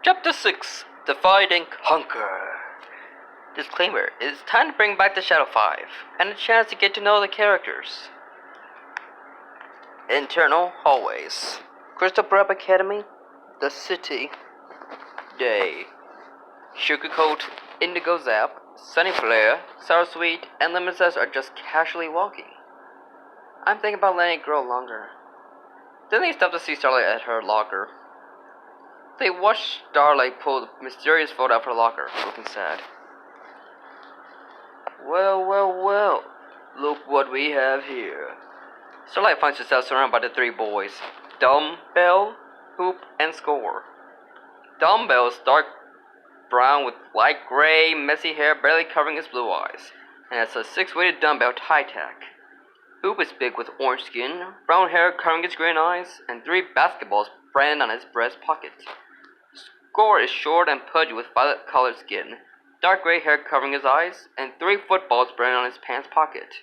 Chapter 6 Divide and Conquer. Disclaimer: it is time to bring back the Shadow 5 and a chance to get to know the characters. Internal hallways. Crystal Prep Academy. The City. Day. Sugarcoat, Indigo Zap, Sunny Flare, Sour Sweet, and Lemon Zest are just casually walking. I'm thinking about letting it grow longer. Then they stop to see Starlight at her locker. They watch Starlight pull the mysterious photo out of her locker, looking sad. Well, look what we have here. Starlight finds herself surrounded by the three boys, Dumbbell, Hoop, and Score. Dumbbell is dark brown with light gray, messy hair barely covering his blue eyes, and has a six-weighted dumbbell tie tack. Hoop is big with orange skin, brown hair covering his green eyes, and three basketballs branded on his breast pocket. Score is short and pudgy with violet-colored skin, dark gray hair covering his eyes, and three footballs branded on his pants pocket.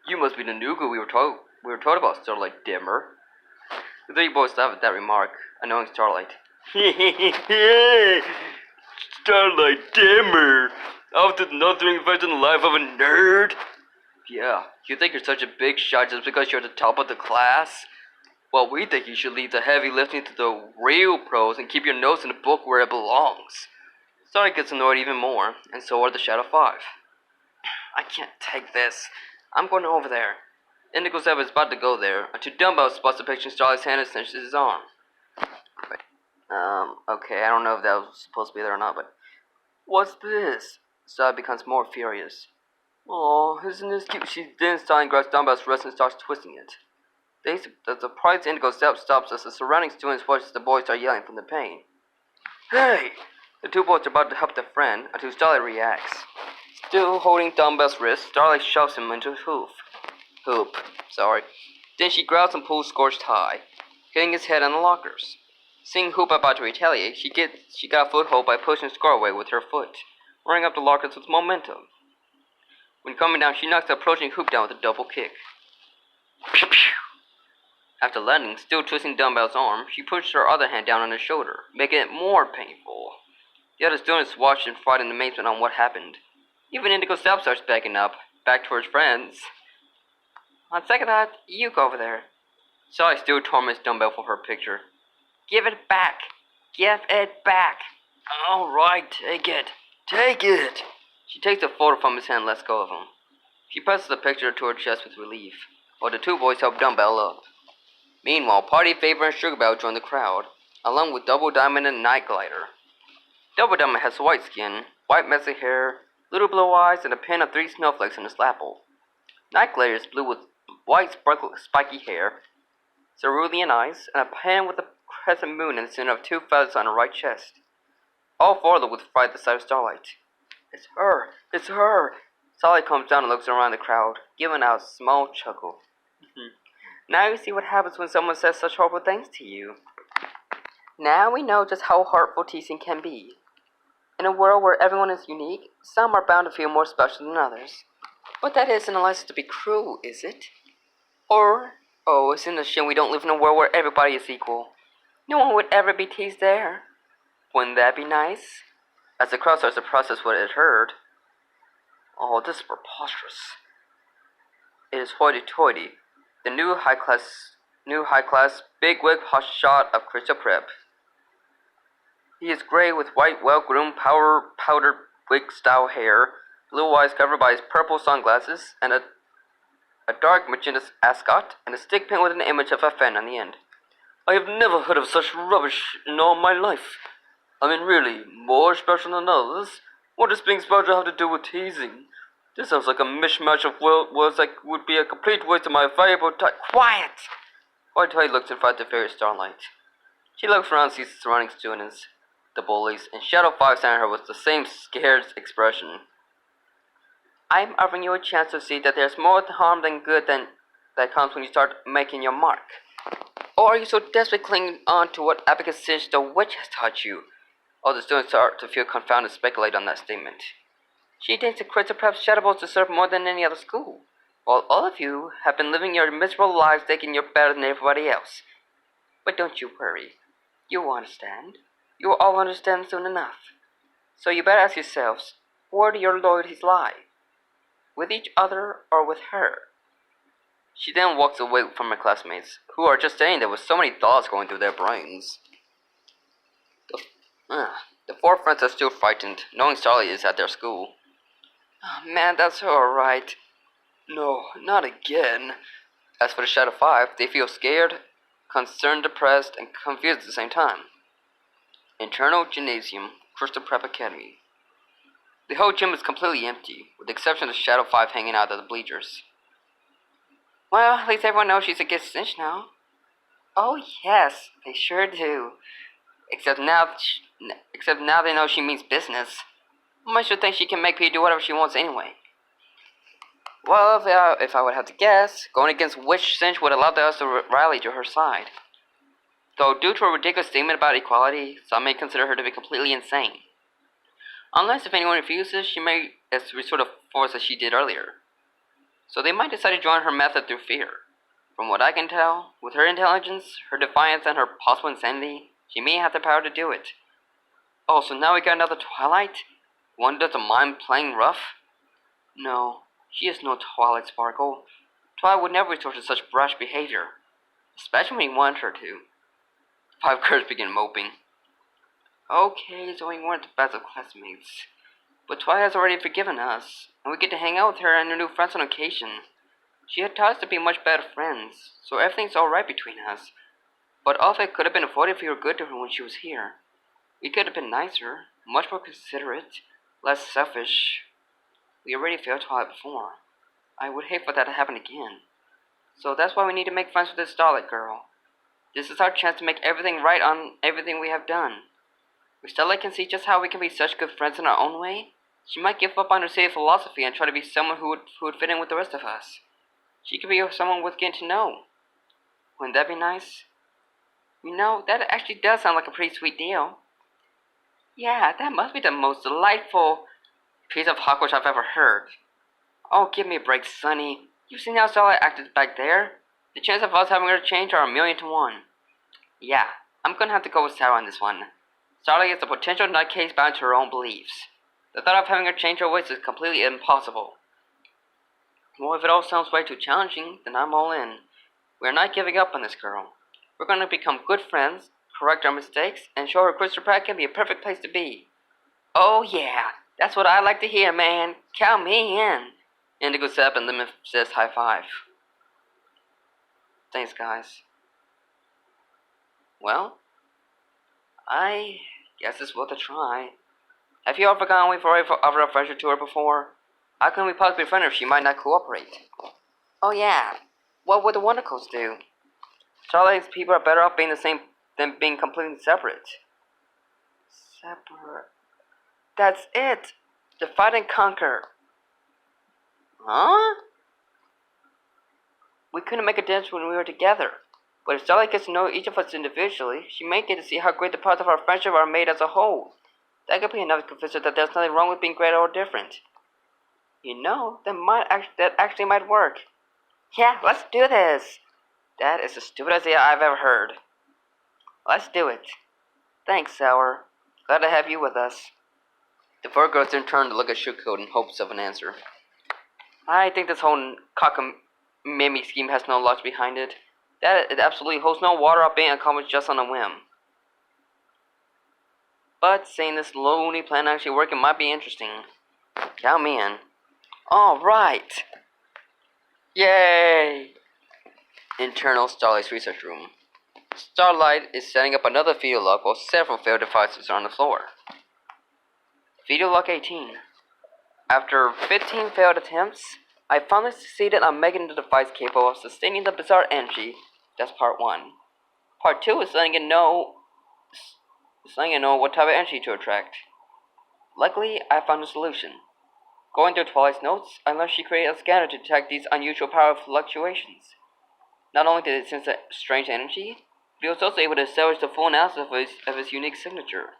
You must be the Nugu we were told about, Starlight Dimmer. The three boys laughed at that remark, annoying Starlight. Starlight Dimmer! After nothing better than the life of a nerd? Yeah, you think you're such a big shot just because you're at the top of the class? Well, we think you should leave the heavy lifting to the real pros and keep your nose in the book where it belongs. Starlight gets annoyed even more, and so are the Shadow 5. I can't take this. I'm going over there. Indigo Zeb is about to go there, until Dumbbell spots the picture in Starlight's hand and snatches his arm. Wait, okay, I don't know if that was supposed to be there or not, but... What's this? Starlight becomes more furious. Oh, isn't this cute? She then Starlight grabs Dumbbell's wrist and starts twisting it. The surprised Indigo Zeb stops as the surrounding students watch as the boys start yelling from the pain. Hey! The two boys are about to help their friend until Starlight reacts. Still holding Dumbbell's wrist, Starlight shoves him into his hoop. Then she grabs and pulls Scorch's tie, hitting his head on the lockers. Seeing Hoop about to retaliate, she got a foothold by pushing Score away with her foot, running up the lockers with momentum. When coming down, she knocks the approaching Hoop down with a double kick. Pew, pew. After landing, still twisting Dumbbell's arm, she pushed her other hand down on his shoulder, making it more painful. The other students watched in frightened amazement on what happened. Even Indigo Zeb starts backing up, back towards friends. On second thought, you go over there. Starlight still torments Dumbbell for her picture. Give it back! Give it back! Alright, take it! Take it! She takes the photo from his hand and lets go of him. She presses the picture to her chest with relief, while the two boys help Dumbbell up. Meanwhile, Party Favor and Sugarbell join the crowd, along with Double Diamond and Night Glider. Double Diamond has white skin, white messy hair, little blue eyes, and a pin of three snowflakes on his lapel. Night Glider is blue with white spiky hair, cerulean eyes, and a pin with a crescent moon in the center of two feathers on her right chest. All four look with fright at the sight of Starlight. It's her! It's her! Starlight comes down and looks around the crowd, giving out a small chuckle. Now you see what happens when someone says such horrible things to you. Now we know just how hurtful teasing can be. In a world where everyone is unique, some are bound to feel more special than others. But that isn't a license to be cruel, is it? Or, isn't it a shame we don't live in a world where everybody is equal? No one would ever be teased there. Wouldn't that be nice? As the crowd starts to process what it heard. Oh, this is preposterous. It is hoity-toity. The new high class, big wig hot shot of Crystal Prep. He is gray with white, well-groomed, powdered wig-style hair, blue eyes covered by his purple sunglasses, and a dark magenta ascot, and a stick pin with an image of a fan on the end. I have never heard of such rubbish in all my life. I mean, really, more special than others? What does being special have to do with teasing? This sounds like a mishmash of words that would be a complete waste of my valuable time. Quiet! White-Toy looks in front of the fairy Starlight. She looks around and sees the surrounding students, the bullies, and Shadow 5 standing her with the same scared expression. I'm offering you a chance to see that there's more harm than good that comes when you start making your mark. Or are you so desperately clinging on to what Abacus Singe the Witch has taught you? All the students start to feel confounded and speculate on that statement. She thinks that Crystal Prep's Shadow Balls deserve more than any other school, while all of you have been living your miserable lives thinking you're better than everybody else. But don't you worry. You'll understand. You will all understand soon enough. So you better ask yourselves, where do your loyalties lie? With each other or with her? She then walks away from her classmates, who are just standing there with so many thoughts going through their brains. The four friends are still frightened, knowing Starlight is at their school. Oh, man, that's alright. No, not again. As for the Shadow Five, they feel scared, concerned, depressed, and confused at the same time. Internal Gymnasium, Crystal Prep Academy. The whole gym is completely empty, with the exception of the Shadow Five hanging out at the bleachers. Well, at least everyone knows she's a good snitch now. Oh yes, they sure do. Except now they know she means business. Most should think she can make people do whatever she wants anyway. Well, if I would have to guess, going against which cinch would allow the others to rally to her side. Though due to a ridiculous statement about equality, some may consider her to be completely insane. Unless if anyone refuses, she may resort to force as she did earlier. So they might decide to join her method through fear. From what I can tell, with her intelligence, her defiance, and her possible insanity, she may have the power to do it. Oh, so now we got another Twilight? One who doesn't mind playing rough? No, she is no Twilight Sparkle. Twilight would never resort to such brash behavior, especially when he wanted her to. Five girls begin moping. Okay, so we weren't the best of classmates. But Twilight has already forgiven us, and we get to hang out with her and her new friends on occasion. She had taught us to be much better friends, so everything's alright between us. But all of it could have been avoided if we were good to her when she was here. We could have been nicer, much more considerate, less selfish. We already failed Twilight before. I would hate for that to happen again. So that's why we need to make friends with this Starlight girl. This is our chance to make everything right on everything we have done. If Starlight can see just how we can be such good friends in our own way, she might give up on her city philosophy and try to be someone who would fit in with the rest of us. She could be someone worth getting to know. Wouldn't that be nice? You know, that actually does sound like a pretty sweet deal. Yeah, that must be the most delightful piece of Hogwarts I've ever heard. Oh, give me a break, Sonny. You've seen how Starlight acted back there. The chance of us having her change are 1,000,000 to 1. Yeah, I'm gonna have to go with Sarah on this one. Starlight is a potential nutcase bound to her own beliefs. The thought of having her change her ways is completely impossible. Well, if it all sounds way too challenging, then I'm all in. We're not giving up on this girl. We're going to become good friends, correct our mistakes, and show her Crystal Pratt can be a perfect place to be. Oh yeah, that's what I like to hear, man. Count me in. Indigo sat up and Lemon says high five. Thanks, guys. Well, I guess it's worth a try. Have you ever gone away for a friendship tour before? How can we possibly befriend her if she might not cooperate? Oh yeah, what would the Wondercoats do? Starlight's people are better off being the same than being completely separate. Separate? That's it! Divide and conquer. Huh? We couldn't make a difference when we were together. But if Starlight gets to know each of us individually, she may get to see how great the parts of our friendship are made as a whole. That could be enough to convince her that there's nothing wrong with being great or different. You know, that actually might work. Yeah, let's do this. That is the stupidest idea I've ever heard. Let's do it. Thanks, Sour. Glad to have you with us. The four girls then turned to look at Sugarcoat in hopes of an answer. I think this whole cockamamie scheme has no logic behind it. That it absolutely holds no water of being accomplished just on a whim. But seeing this loony plan actually working might be interesting. Count me in. Alright! Yay! Internal Starlight's research room. Starlight is setting up another feeder lock while several failed devices are on the floor. Feeder lock 18. After 15 failed attempts, I finally succeeded on making the device capable of sustaining the bizarre energy. That's part 1. Part 2 is letting it know what type of energy to attract. Luckily, I found a solution. Going through Twilight's notes, I learned she created a scanner to detect these unusual power fluctuations. Not only did it sense a strange energy, but it was also able to establish the full analysis of his unique signature.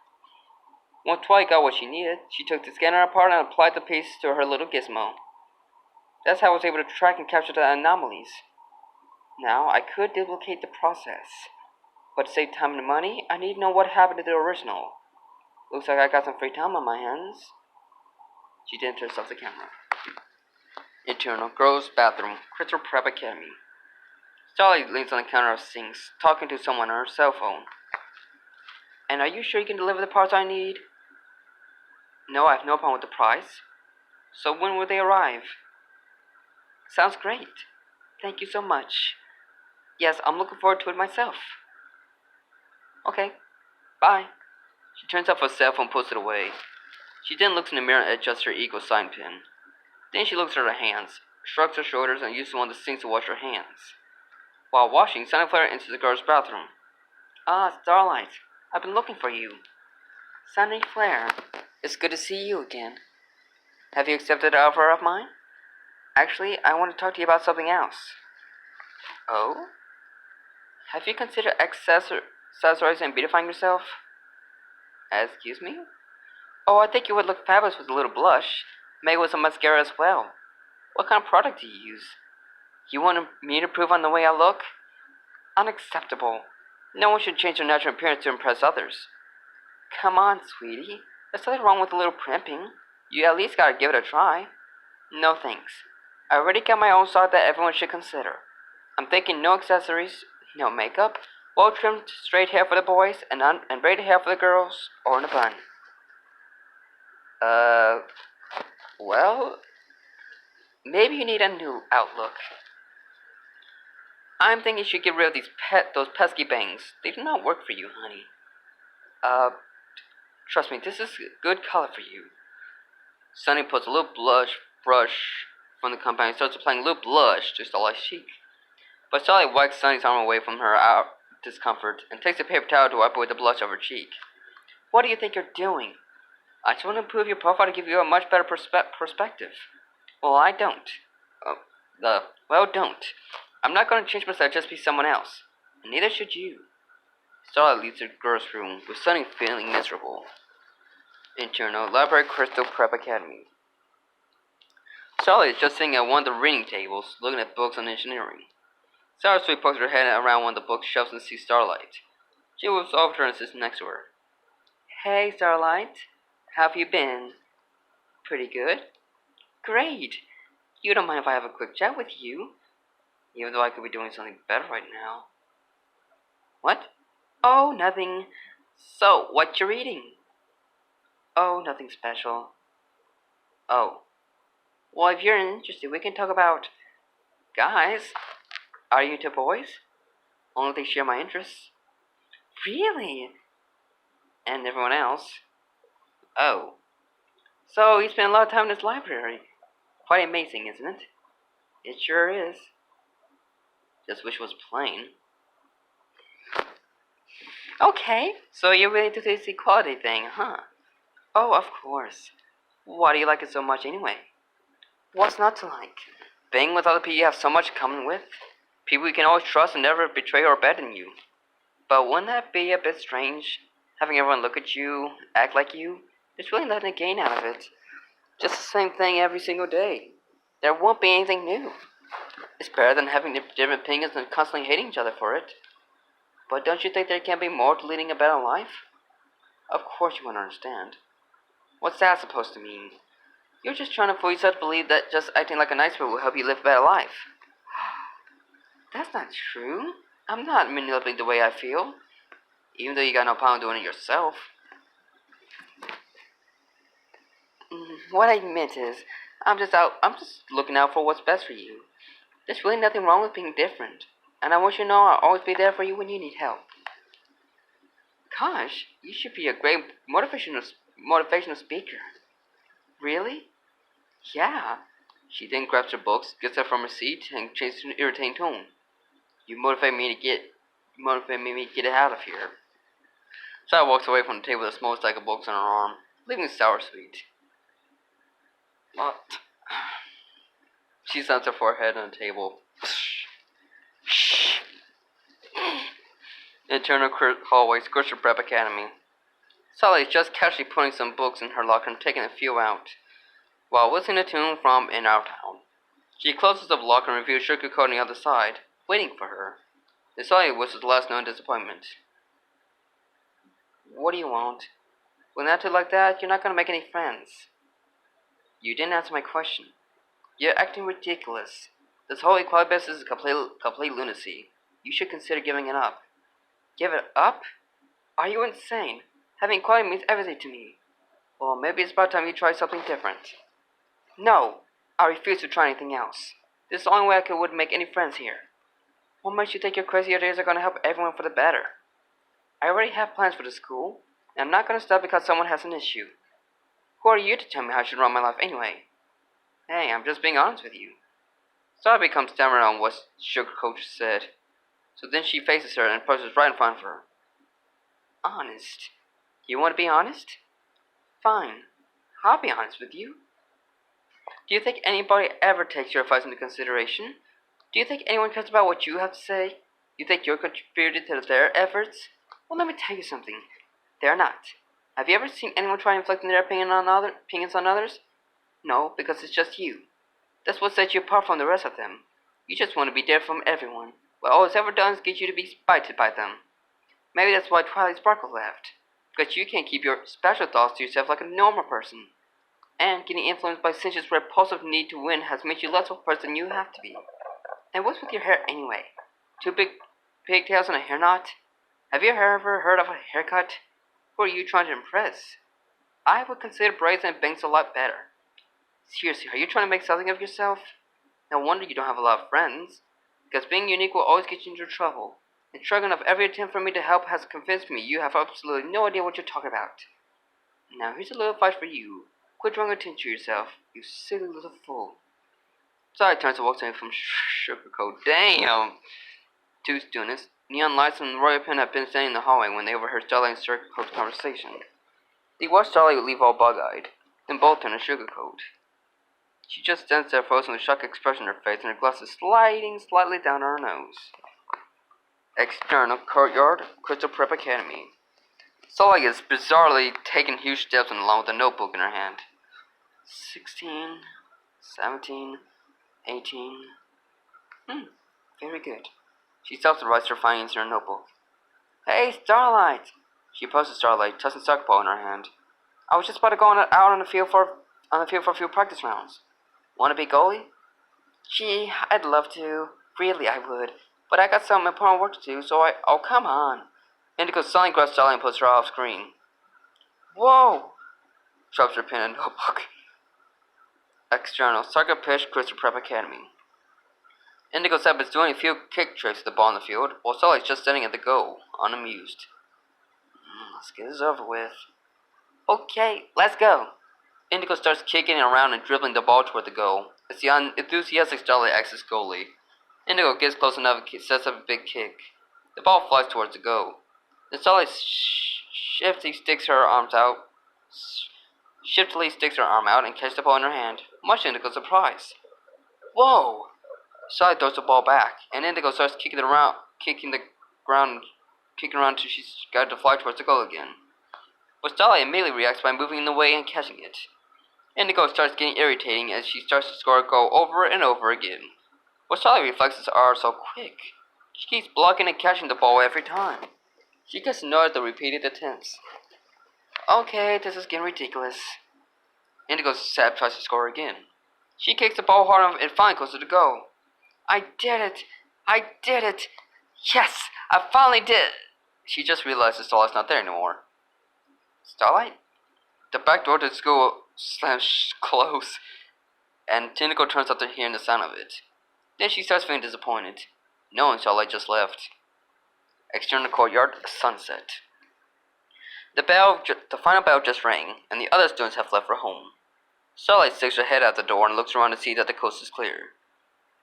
Once Twilight got what she needed, she took the scanner apart and applied the piece to her little gizmo. That's how I was able to track and capture the anomalies. Now, I could duplicate the process. But to save time and money, I need to know what happened to the original. Looks like I got some free time on my hands. She then turns off the camera. Internal, girls' bathroom, Crystal Prep Academy. Starlight leans on the counter of sinks, talking to someone on her cell phone. And are you sure you can deliver the parts I need? No, I have no problem with the price. So when will they arrive? Sounds great. Thank you so much. Yes, I'm looking forward to it myself. Okay, bye. She turns off her cell phone and puts it away. She then looks in the mirror and adjusts her ego sign pin. Then she looks at her hands, shrugs her shoulders, and uses one of the sinks to wash her hands. While washing, Sunny Flare enters the girls' bathroom. Ah, Starlight, I've been looking for you. Sunny Flare, it's good to see you again. Have you accepted an offer of mine? Actually, I want to talk to you about something else. Oh? Have you considered accessorizing and beautifying yourself? Excuse me? Oh, I think you would look fabulous with a little blush. Maybe with some mascara as well. What kind of product do you use? You want me to prove on the way I look? Unacceptable. No one should change their natural appearance to impress others. Come on, sweetie. There's nothing wrong with a little primping. You at least gotta give it a try. No thanks. I already got my own style that everyone should consider. I'm thinking no accessories, no makeup, well-trimmed straight hair for the boys, and braided hair for the girls, or in a bun. Well, maybe you need a new outlook. I'm thinking you should get rid of those pesky bangs. They do not work for you, honey. Trust me, this is a good color for you. Sunny puts a little blush brush from the company and starts applying a little blush to Starlight's cheek. But Starlight wipes Sunny's arm away from her discomfort and takes a paper towel to wipe away the blush off her cheek. What do you think you're doing? I just want to improve your profile to give you a much better perspective. Well, I don't. Don't. I'm not going to change myself just to be someone else. And neither should you. Starlight leaves the girls' room, with Sunny feeling miserable. Internal, Library Crystal Prep Academy. Starlight is just sitting at one of the reading tables, looking at books on engineering. Sarah Sweet pokes her head around one of the bookshelves and sees Starlight. She moves over to her and sits next to her. Hey, Starlight. How have you been? Pretty good. Great. You don't mind if I have a quick chat with you? Even though I could be doing something better right now. What? Oh, nothing. So, what you reading? Oh, nothing special. Oh. Well, if you're interested, we can talk about guys. Are you into boys? Only they share my interests. Really? And everyone else. Oh. So, you spend a lot of time in this library. Quite amazing, isn't it? It sure is. Just wish it was plain. Okay, so you're really into this equality thing, huh? Oh, of course. Why do you like it so much anyway? What's not to like? Being with other people you have so much in common with. People you can always trust and never betray or abandon you. But wouldn't that be a bit strange? Having everyone look at you, act like you? There's really nothing to gain out of it. Just the same thing every single day. There won't be anything new. It's better than having different opinions and constantly hating each other for it. But don't you think there can be more to leading a better life? Of course you won't understand. What's that supposed to mean? You're just trying to fool yourself to believe that just acting like a nice person will help you live a better life. That's not true. I'm not manipulating the way I feel. Even though you got no problem doing it yourself. What I meant is, I'm just looking out for what's best for you. There's really nothing wrong with being different. And I want you to know I'll always be there for you when you need help. Gosh, you should be a great motivational speaker. Really? Yeah. She then grabs her books, gets up from her seat, and changes to an irritating tone. You motivate me to get it out of here. Sarah walks away from the table with a small stack of books on her arm, leaving Sour Sweet. What? She slams her forehead on the table. Shh. Internal hallways, Crystal Prep Academy. Sally is just casually putting some books in her locker and taking a few out, while whistling a tune from In Our Town. She closes the locker and reviews sugarcoat on the other side, waiting for her. Sally whistles the last note in disappointment. What do you want? With an attitude like that, you're not gonna make any friends. You didn't answer my question. You're acting ridiculous. This whole equality business is complete lunacy. You should consider giving it up. Give it up? Are you insane? Having equality means everything to me. Well, maybe it's about time you try something different. No, I refuse to try anything else. This is the only way I would make any friends here. What makes you think your crazy ideas are going to help everyone for the better? I already have plans for the school, and I'm not going to stop because someone has an issue. Who are you to tell me how I should run my life anyway? Hey, I'm just being honest with you. Starlight becomes stammering on what Sugar Coach said. So then she faces her and poses right in front of her. Honest? You want to be honest? Fine. I'll be honest with you. Do you think anybody ever takes your advice into consideration? Do you think anyone cares about what you have to say? You think you're contributing to their efforts? Well, let me tell you something. They're not. Have you ever seen anyone try inflicting their opinions on others? No, because it's just you. That's what sets you apart from the rest of them. You just want to be different from everyone. But all it's ever done is get you to be spited by them. Maybe that's why Twilight Sparkle left. Because you can't keep your special thoughts to yourself like a normal person. And getting influenced by Cinch's repulsive need to win has made you less of a person you have to be. And what's with your hair anyway? Two big pigtails and a hair knot? Have you ever heard of a haircut? Who are you trying to impress? I would consider braids and bangs a lot better. Seriously, are you trying to make something of yourself? No wonder you don't have a lot of friends. Because being unique will always get you into trouble. And shrugging off every attempt for me to help has convinced me you have absolutely no idea what you're talking about. Now here's a little advice for you. Quit drawing attention to yourself, you silly little fool. Starlight turns and walks away from Sugarcoat. Damn! Two students, Neon Lights and Royal Pen, have been standing in the hallway when they overheard Starlight and Sugarcoat's conversation. They watched Starlight leave all bug-eyed, then both turn to Sugarcoat. She just stands there frozen with a shocked expression on her face and her glasses sliding slightly down her nose. External courtyard, Crystal Prep Academy. Starlight is bizarrely taking huge steps along with a notebook in her hand. 16, 17, 18. Very good. She stops and writes her findings in her notebook. Hey, Starlight! She approaches Starlight, tossing a soccer ball in her hand. I was just about to go out on the field for a few practice rounds. Want to be goalie? Gee, I'd love to. Really, I would. But I got some important work to do, oh, come on. Indigo suddenly grabs Starlight and puts her off screen. Whoa! Drops her pen and notebook. External, Soccer Pitch, Crystal Prep Academy. Indigo Sep is doing a few kick tricks with the ball on the field, while Starlight's just standing at the goal, unamused. Let's get this over with. Okay, let's go. Indigo starts kicking around and dribbling the ball toward the goal. As the enthusiastic Starlight acts as goalie. Indigo gets close enough and sets up a big kick. The ball flies towards the goal. Then Starlight shiftily sticks her arm out and catches the ball in her hand, much to Indigo's surprise. Whoa! Starlight throws the ball back, and Indigo starts kicking around until she's got to fly towards the goal again. But Starlight immediately reacts by moving in the way and catching it. Indigo starts getting irritating as she starts to score a goal over and over again. But Starlight reflexes are so quick. She keeps blocking and catching the ball every time. She gets annoyed at the repeated attempts. Okay, this is getting ridiculous. Indigo Sap tries to score again. She kicks the ball hard enough and finally goes to the goal. I did it! I did it! Yes! I finally did! She just realizes Starlight's not there anymore. Starlight? The back door to the school slams close, and Indigo turns out to hearing the sound of it. Then she starts feeling disappointed, knowing Starlight just left. External courtyard, sunset. The final bell just rang, and the other students have left for home. Starlight sticks her head out the door and looks around to see that the coast is clear.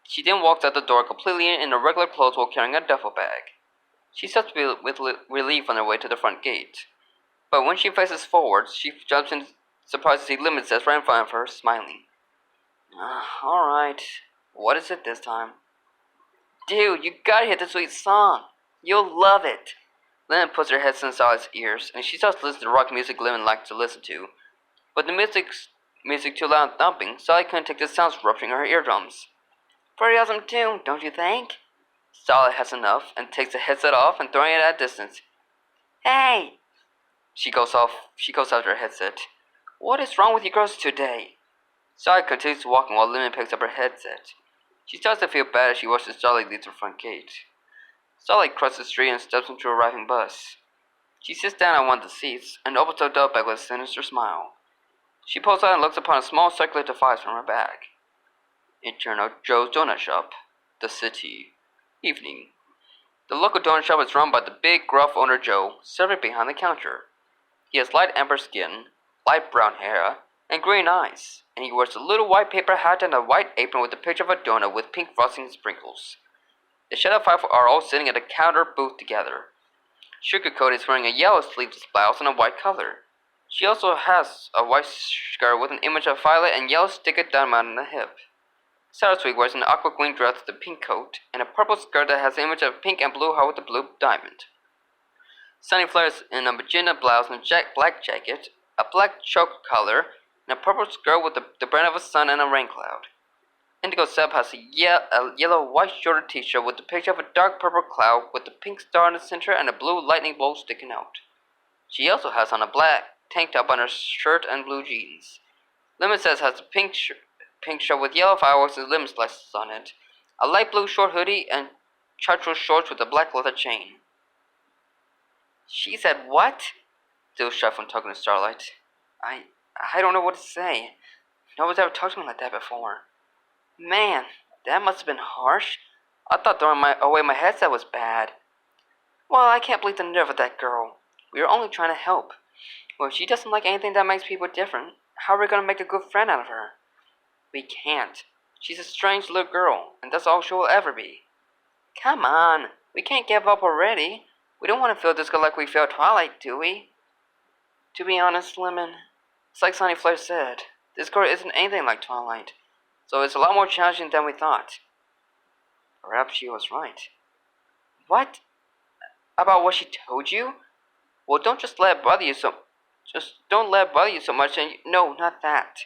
She then walks out the door completely in her regular clothes while carrying a duffel bag. She starts to with relief on her way to the front gate. But when she faces forwards, she jumps in surprised to see Lemon sits right in front of her, smiling. Alright. What is it this time? Dude, you gotta hit the sweet song. You'll love it. Lemon puts her head in Starlight's ears, and she starts to listen to the rock music Lemon likes to listen to. But the music too loud and thumping, Starlight couldn't take the sounds rupturing her eardrums. Pretty awesome tune, don't you think? Starlight has enough, and takes the headset off and throwing it at a distance. Hey! She goes after her headset. What is wrong with you girls today? Starlight continues walking while Lemon picks up her headset. She starts to feel bad as she watches Starlight leave the front gate. Starlight crosses the street and steps into a arriving bus. She sits down on one of the seats and opens her door bag with a sinister smile. She pulls out and looks upon a small circular device from her bag. Internal Joe's Donut Shop. The city. Evening. The local donut shop is run by the big, gruff owner Joe, serving behind the counter. He has light amber skin, light brown hair, and green eyes, and he wears a little white paper hat and a white apron with a picture of a donut with pink frosting and sprinkles. The Shadow Five are all sitting at a counter booth together. Sugarcoat is wearing a yellow sleeveless blouse and a white collar. She also has a white skirt with an image of violet and yellow sticker diamond on the hip. Saraswee wears an aqua green dress with a pink coat and a purple skirt that has an image of pink and blue heart with a blue diamond. Sunny Flare is in a magenta blouse and a black jacket, a black choke collar, and a purple skirt with the brand of a sun and a rain cloud. Indigo Seb has a yellow white shorter t-shirt with the picture of a dark purple cloud with a pink star in the center and a blue lightning bolt sticking out. She also has on a black tank top on her shirt and blue jeans. Lemon Says has a pink shirt with yellow fireworks and lemon slices on it, a light blue short hoodie, and chartreuse shorts with a black leather chain. She said what? Still shy from talking to Starlight. I don't know what to say. Nobody's ever talked to me like that before. Man, that must have been harsh. I thought throwing away my headset was bad. Well, I can't believe the nerve of that girl. We were only trying to help. Well, if she doesn't like anything that makes people different, how are we going to make a good friend out of her? We can't. She's a strange little girl, and that's all she will ever be. Come on, we can't give up already. We don't want to feel this good like we felt Twilight, do we? To be honest, Lemon, it's like Sunny Flare said. This girl isn't anything like Twilight, so it's a lot more challenging than we thought. Perhaps she was right. What? About what she told you? Well, don't let it bother you so much. And no, not that.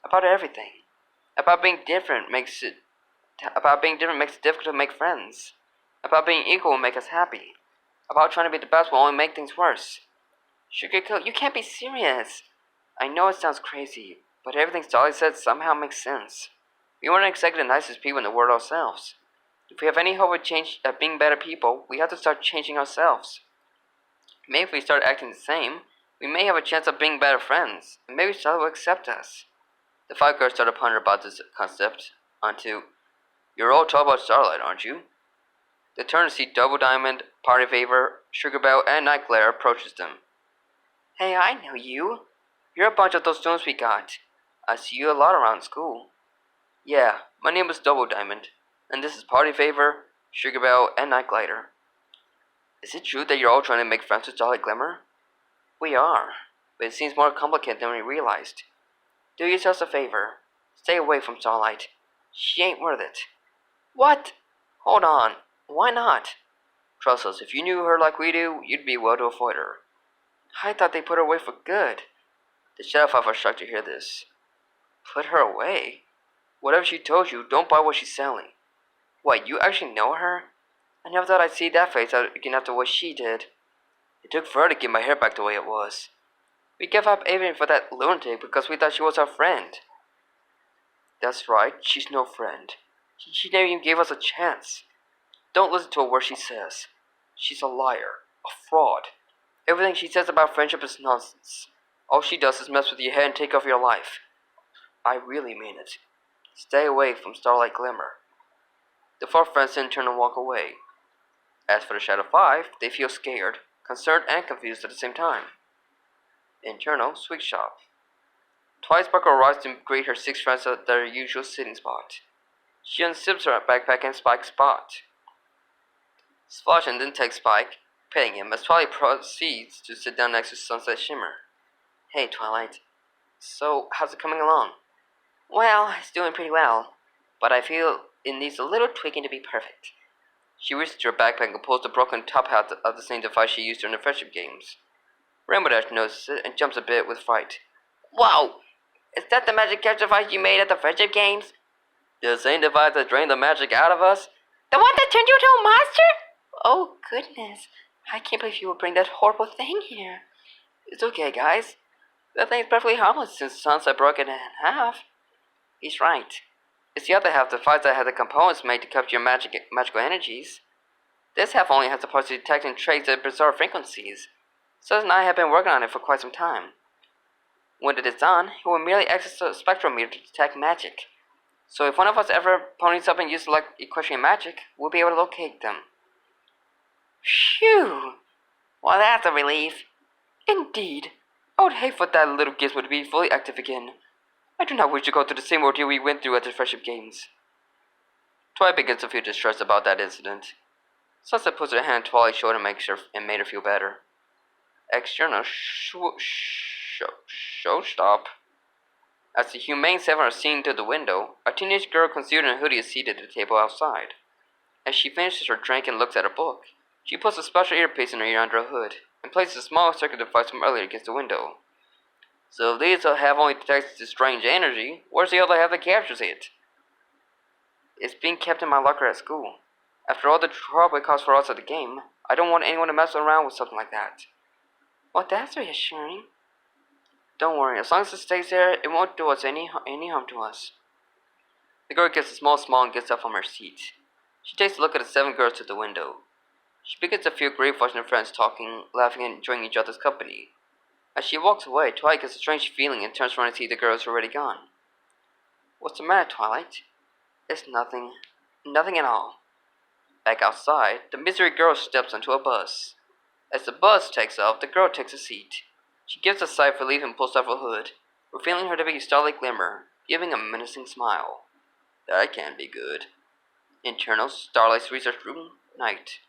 About everything. About being different makes it difficult to make friends. About being equal will make us happy. About trying to be the best will only make things worse. Sugarcoat, you can't be serious. I know it sounds crazy, but everything Starlight said somehow makes sense. We weren't exactly the nicest people in the world ourselves. If we have any hope of being better people, we have to start changing ourselves. Maybe if we start acting the same, we may have a chance of being better friends, and maybe Starlight will accept us. The five girls started pondering about this concept onto, you're all talking about Starlight, aren't you? They turn to see Double Diamond, Party Favor, Sugar Belle, and Night Glare approaches them. Hey, I know you. You're a bunch of those students we got. I see you a lot around school. Yeah, my name is Double Diamond, and this is Party Favor, Sugar Belle, and Night Glider. Is it true that you're all trying to make friends with Starlight Glimmer? We are, but it seems more complicated than we realized. Do yourselves a favor. Stay away from Starlight. She ain't worth it. What? Hold on. Why not? Trust us, if you knew her like we do, you'd be well to avoid her. I thought they put her away for good. The Shadow Five are shocked to hear this. Put her away? Whatever she told you, don't buy what she's selling. What, you actually know her? I never thought I'd see that face again after what she did. It took forever to get my hair back the way it was. We gave up everything for that lunatic because we thought she was our friend. That's right, she's no friend. She never even gave us a chance. Don't listen to a word she says. She's a liar, a fraud. Everything she says about friendship is nonsense. All she does is mess with your head and take over your life. I really mean it. Stay away from Starlight Glimmer. The four friends then turn and walk away. As for the Shadow Five, they feel scared, concerned, and confused at the same time. Internal Sweet Shop. Twilight Sparkle arrives to greet her six friends at their usual sitting spot. She unzips her backpack and Spike's spot. Splash and then takes Spike, petting him as Twilight proceeds to sit down next to Sunset Shimmer. Hey, Twilight. So, how's it coming along? Well, it's doing pretty well, but I feel it needs a little tweaking to be perfect. She reaches to her backpack and pulls the broken top hat of the same device she used during the friendship games. Rainbow Dash notices it and jumps a bit with fright. Whoa! Is that the magic catch device you made at the friendship games? The same device that drained the magic out of us? The one that turned you into a monster? Oh, goodness. I can't believe you would bring that horrible thing here. It's okay, guys. That thing's perfectly harmless since Sunset broke it in half. He's right. It's the other half, the device that has the components made to capture your magical energies. This half only has the parts to detect and trace the bizarre frequencies. Sus and I have been working on it for quite some time. When it is done, it will merely access the spectrometer to detect magic. So if one of us ever ponies up and uses like Equestrian magic, we'll be able to locate them. Phew! Well, that's a relief. Indeed. I would hate for that little gizmo to be fully active again. I do not wish to go through the same ordeal we went through at the Friendship Games. Twilight begins to feel distressed about that incident. Sunset puts her hand on Twilight's shoulder and made her feel better. External show stop. As the humane seven are seen through the window, a teenage girl concealed in a hoodie is seated at a table outside. As she finishes her drink and looks at her book, she puts a special earpiece in her ear under a hood and places a small circuit device from earlier against the window. So if these have only detected the strange energy, where's the other half that captures it? It's being kept in my locker at school. After all the trouble it caused for us at the game, I don't want anyone to mess around with something like that. Well, that's reassuring. Don't worry, as long as it stays there, it won't do us any harm to us. The girl gives a small smile and gets up from her seat. She takes a look at the seven girls through the window. She begins to feel grief watching her friends talking, laughing, and enjoying each other's company. As she walks away, Twilight gets a strange feeling and turns around to see the girls already gone. What's the matter, Twilight? It's nothing. Nothing at all. Back outside, the misery girl steps onto a bus. As the bus takes off, the girl takes a seat. She gives a sigh of relief and pulls off her hood, revealing her to be Starlight Glimmer, giving a menacing smile. That can't be good. Internal, Starlight's research room, night.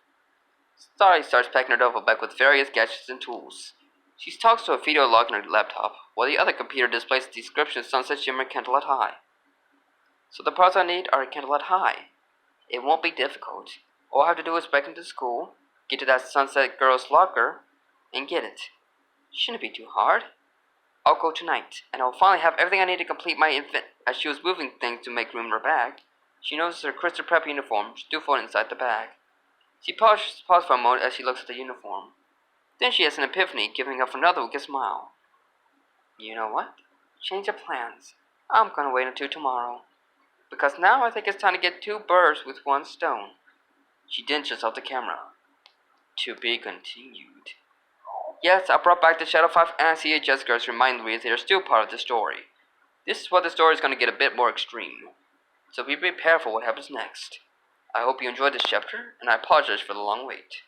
Starlight starts packing her duffel bag with various gadgets and tools. She talks to a video log on her laptop, while the other computer displays the description of Sunset Shimmer Candlelit High. So the parts I need are at Candlelit High. It won't be difficult. All I have to do is break into school, get to that Sunset girl's locker, and get it. Shouldn't be too hard. I'll go tonight, and I'll finally have everything I need to complete my infant. As she was moving things to make room in her bag, she notices her crystal prep uniform still folded inside the bag. She pauses for a moment as she looks at the uniform. Then she has an epiphany, giving up another wicked smile. You know what? Change of plans. I'm gonna wait until tomorrow. Because now I think it's time to get two birds with one stone. She dentures off the camera. To be continued. Yes, I brought back the Shadow 5 and CHS girls to remind me they are still part of the story. This is where the story is going to get a bit more extreme. So be prepared for what happens next. I hope you enjoyed this chapter, and I apologize for the long wait.